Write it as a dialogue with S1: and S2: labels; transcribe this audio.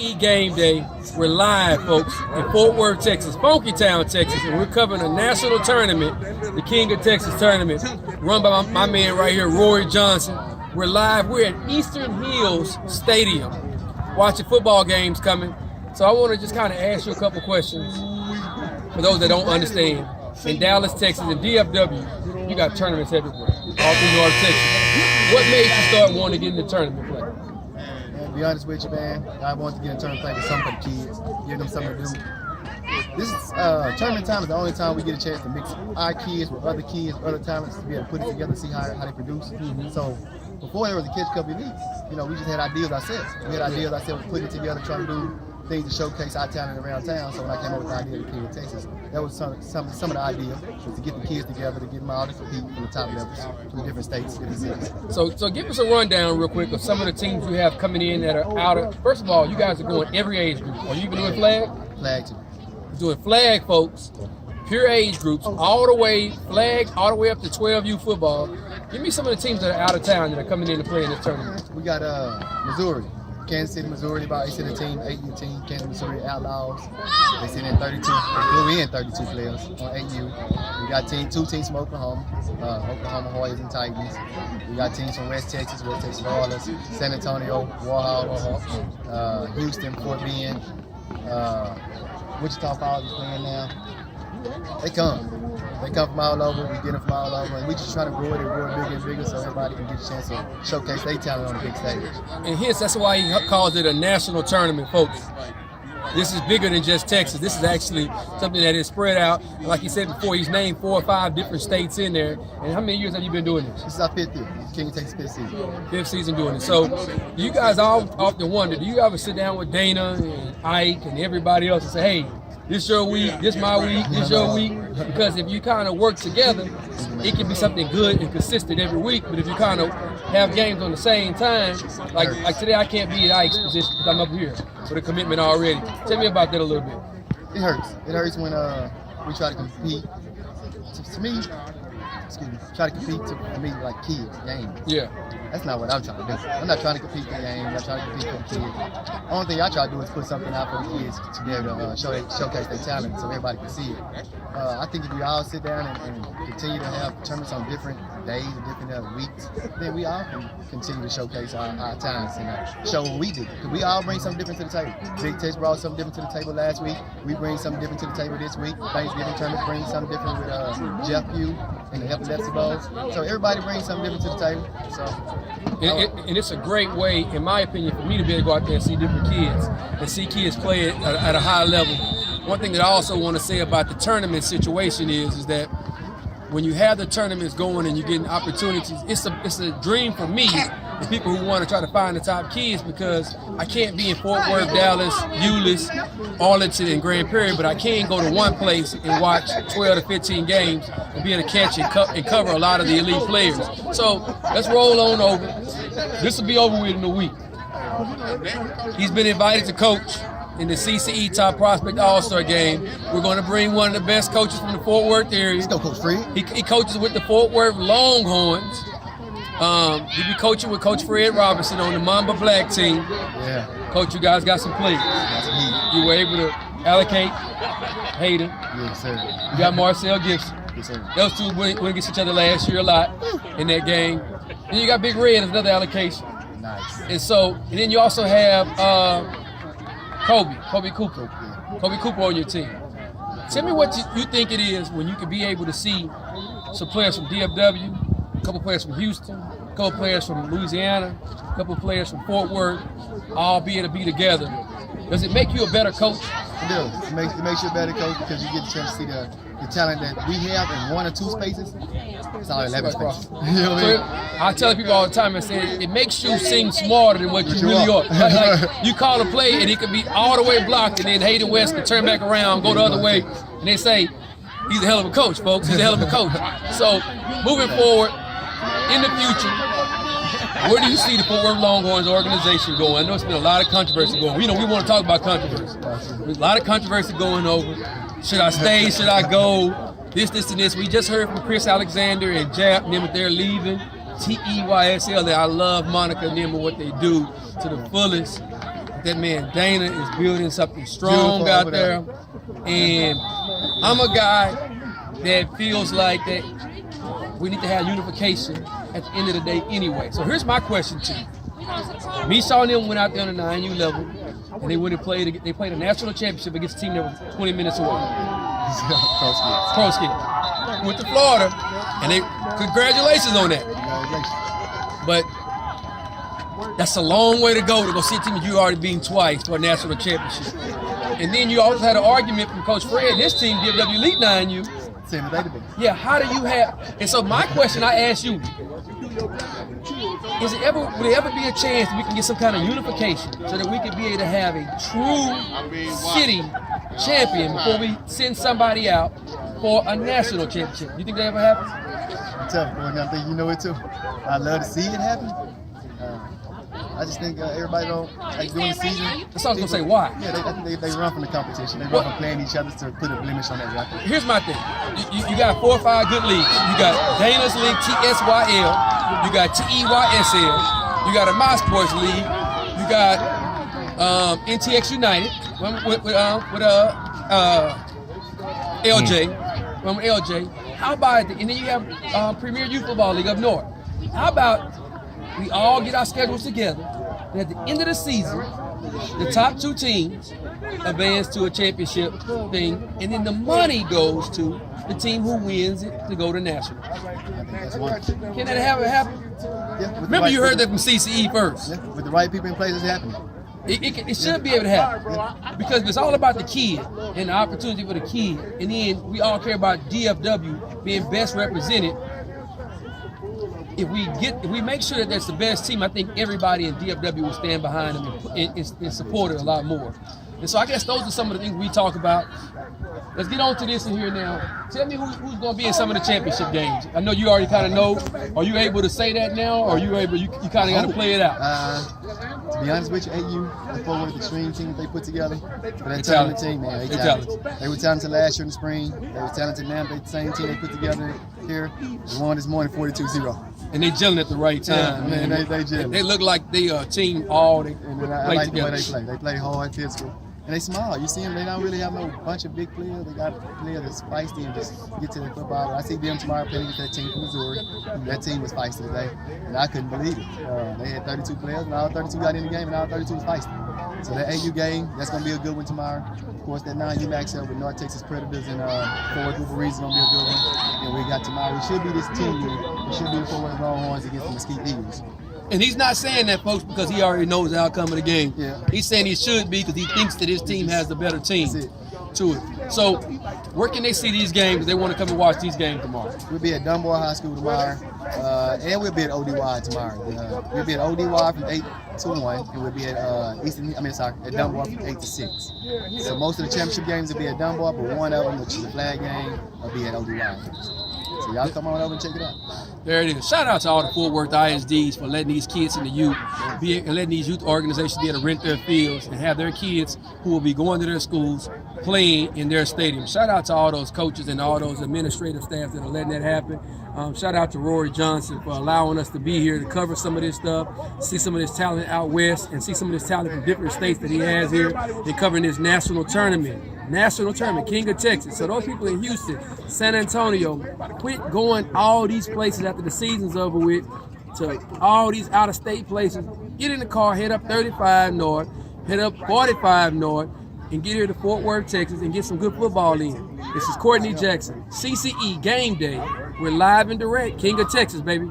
S1: Game Day. We're live, folks, in Fort Worth, Texas, Funky Town, Texas, and we're covering a national tournament, the King of Texas tournament, run by my man right here, Rory Johnson. We're live. We're at Eastern Hills Stadium, watching football games coming. So I want to just kind of ask you a couple questions for those that don't understand. In Dallas, Texas, and DFW, you got tournaments everywhere, all through North Texas. What made you start wanting to get into tournament play?
S2: To be honest with you, man, I wanted to get in tournament play with some for the kids, give them something to do. This is tournament time is the only time we get a chance to mix our kids with other kids, other talents, to be able to put it together, see how they produce. So before there was a Kids Cup Elite, we just had ideas ourselves. We had ideas ourselves, putting it together, trying to do things to showcase our talent around town. So when I came up with the idea of the King of Texas, that was some of the ideas, was to get the kids together, to get them all to compete from the top levels, from different states, different cities.
S1: So give us a rundown real quick of some of the teams you have coming in that are out of, first of all, you guys are going every age group. Are you even doing flag?
S2: Flag too.
S1: Doing flag, folks, pure age groups, all the way, flag, all the way up to 12U football. Give me some of the teams that are out of town that are coming in to play in this tournament.
S2: We got Missouri. Kansas City, Missouri, they sent a team, 8U team. Kansas, Missouri Outlaws. They sent in 32. They flew in 32 players on 8U. We got two teams from Oklahoma, Oklahoma Hoyas and Titans. We got teams from West Texas Oilers, San Antonio Warhawks, Houston, Fort Bend, Wichita Falls is playing now. They come from all over. We get them from all over, and we just try to grow it and grow it bigger and bigger, so everybody can get a chance to showcase their talent on the big stage.
S1: And hence, that's why he calls it a national tournament, folks. This is bigger than just Texas. This is actually something that is spread out. Like he said before, he's named 4 or 5 different states in there. And how many years have you been doing this?
S2: This is our 5th year. King of Texas 5th season.
S1: 5th season doing it. So you guys all often wonder, do you ever sit down with Dana and Ike and everybody else and say, hey, this your week, this my week, this your week? Because if you kind of work together, it can be something good and consistent every week. But if you kind of have games on the same time, like today, I can't be at Ike's position because I'm up here with a commitment already. Tell me about that a little bit.
S2: It hurts. It hurts when we try to compete. To me, try to compete to me like kids, games.
S1: Yeah.
S2: That's not what I'm trying to do. I'm not trying to compete for the game. I'm not trying to compete for the kids. The only thing I try to do is put something out for the kids to be able to showcase their talent so everybody can see it. I think if we all sit down and continue to have tournaments on different days and different weeks, then we all can continue to showcase our talents and show what we do. Because we all bring something different to the table. Big Tex brought something different to the table last week. We bring something different to the table this week. Thanksgiving tournament brings something different with Jeff Pugh and the Epilepsy Bowl. So everybody brings something different to the table. So.
S1: And it's a great way, in my opinion, for me to be able to go out there and see different kids and see kids play at a high level. One thing that I also want to say about the tournament situation is that when you have the tournaments going and you're getting opportunities, it's a dream for me and people who want to try to find the top kids, because I can't be in Fort Worth, Dallas, Euless, Arlington, and Grand Prairie, but I can go to one place and watch 12 to 15 games and be able to catch and cover a lot of the elite players. So let's roll on over. This will be over with in a week. He's been invited to coach in the CCE Top Prospect All-Star Game. We're going to bring one of the best coaches from the Fort Worth area.
S2: Let's go, Coach Fred.
S1: He coaches with the Fort Worth Longhorns. He'll be coaching with Coach Fred Robinson on the Mamba Black team.
S2: Yeah.
S1: Coach, you guys got some plays. You were able to allocate Hayden.
S2: Yes, sir.
S1: You got Marcel Gibson.
S2: Yes, sir.
S1: Those two went against each other last year a lot in that game. Then you got Big Red as another allocation.
S2: Nice.
S1: And then you also have Kobe Cooper. Kobe Cooper on your team. Tell me what you think it is when you can be able to see some players from DFW, a couple players from Houston, a couple players from Louisiana, a couple players from Fort Worth, all be able to be together. Does it make you a better coach?
S2: It does. It makes you a better coach because you get the chance to see the talent that we have in 1 or 2 spaces. It's all 11 spaces. You know what I mean?
S1: I tell people all the time, I say, it makes you seem smarter than what you really are. Like, you call a play and it could be all the way blocked, and then Hayden West can turn back around, go the other way, and they say, he's a hell of a coach, folks. He's a hell of a coach. So, moving forward, in the future, where do you see the Fort Worth Longhorns organization going? I know it's been a lot of controversy going. We want to talk about controversy. There's a lot of controversy going over. Should I stay? Should I go? This, and this. We just heard from Chris Alexander and Jap and them that they're leaving. TEYSL. I love Monica and them and what they do to the fullest. That man Dana is building something strong out there. And I'm a guy that feels like that we need to have unification at the end of the day anyway. So here's my question to you. Me, Shaw, and them went out there on the 9U level, and they went and played. They played a national championship against a team that was 20 minutes away. Pro skill. Went to Florida, and they congratulations on that. But that's a long way to go see a team that you already beaten twice for a national championship. And then you also had an argument from Coach Fred. This team, DFW Elite 9U.
S2: Same as they did.
S1: Yeah, how do you have? And so my question I ask you. Would there ever be a chance that we can get some kind of unification so that we can be able to have a true city champion before we send somebody out for a national championship? You think that ever happens?
S2: I'm telling you, I think you know it too. I'd love to see it happen. I just think everybody don't like doing the season.
S1: That's all I was gonna say. Why?
S2: Yeah, they run from the competition. They run from playing each other to put a blemish on that record.
S1: Here's my thing. You got 4 or 5 good leagues. You got Dana's League, TSYL. You got TEYSL. You got a My Sports League. You got NTX United with LJ. From LJ. How about and then you have Premier Youth Football League up north. How about we all get our schedules together, and at the end of the season, the top 2 teams advance to a championship thing, and then the money goes to the team who wins it to go to national. Can that happen?
S2: Yeah,
S1: remember, you heard that from CCE first.
S2: Yeah, with the right people in place, it's happening.
S1: It should be able to happen because it's all about the kid and the opportunity for the kid. And then we all care about DFW being best represented. If we make sure that that's the best team, I think everybody in DFW will stand behind them and support it a lot more. And so I guess those are some of the things we talk about. Let's get on to this in here now. Tell me who's going to be in some of the championship games. I know you already kind of know. Are you able to say that now, or are you able? You kind of got to play it out.
S2: To be honest with you, AU, the forward extreme team that they put together, for that talented team, man, they talented. They were talented last year in the spring. They were talented now. They the same team they put together here. They won this morning 42-0.
S1: And they gelling at the right time,
S2: yeah,
S1: man.
S2: They gelling.
S1: They look like they are a team all they
S2: I like the way they play. They play hard, physical. And they small. You see them, they don't really have no bunch of big players. They got players that's feisty and just get to the football. I see them tomorrow playing against that team from Missouri. That team was feisty today, and I couldn't believe it. They had 32 players, and all 32 got in the game, and all 32 was feisty. So that AU game, that's going to be a good one tomorrow. Of course, that 9U matchup with North Texas Predators and Forward Wolverines is going to be a good one. And we got tomorrow. We should be this team. We should be the Forward Longhorns against the Mesquite Eagles.
S1: And he's not saying that, folks, because he already knows the outcome of the game.
S2: Yeah.
S1: He's saying he should be because he thinks that his team has the better team to it. So where can they see these games if they want to come and watch these games tomorrow?
S2: We'll be at Dunbar High School tomorrow, and we'll be at ODY tomorrow. We'll be at ODY from 8 to 1, and we'll be at at Dunbar from 8 to 6. So most of the championship games will be at Dunbar, but one of them, which is the flag game, will be at ODY. So y'all come on over and check it out.
S1: There it is. Shout out to all the Fort Worth ISDs for letting these kids in the youth and letting these youth organizations be able to rent their fields and have their kids who will be going to their schools playing in their stadium. Shout out to all those coaches and all those administrative staff that are letting that happen. Shout out to Rory Johnson for allowing us to be here to cover some of this stuff, see some of this talent out west, and see some of this talent from different states that he has here and covering this national tournament, King of Texas. So those people in Houston, San Antonio, quit going all these places after the season's over with to all these out-of-state places. Get in the car, head up 35 North, head up 45 North, and get here to Fort Worth, Texas, and get some good football in. This is Courtney Jackson, CCE Game Day. We're live and direct, King of Texas, baby.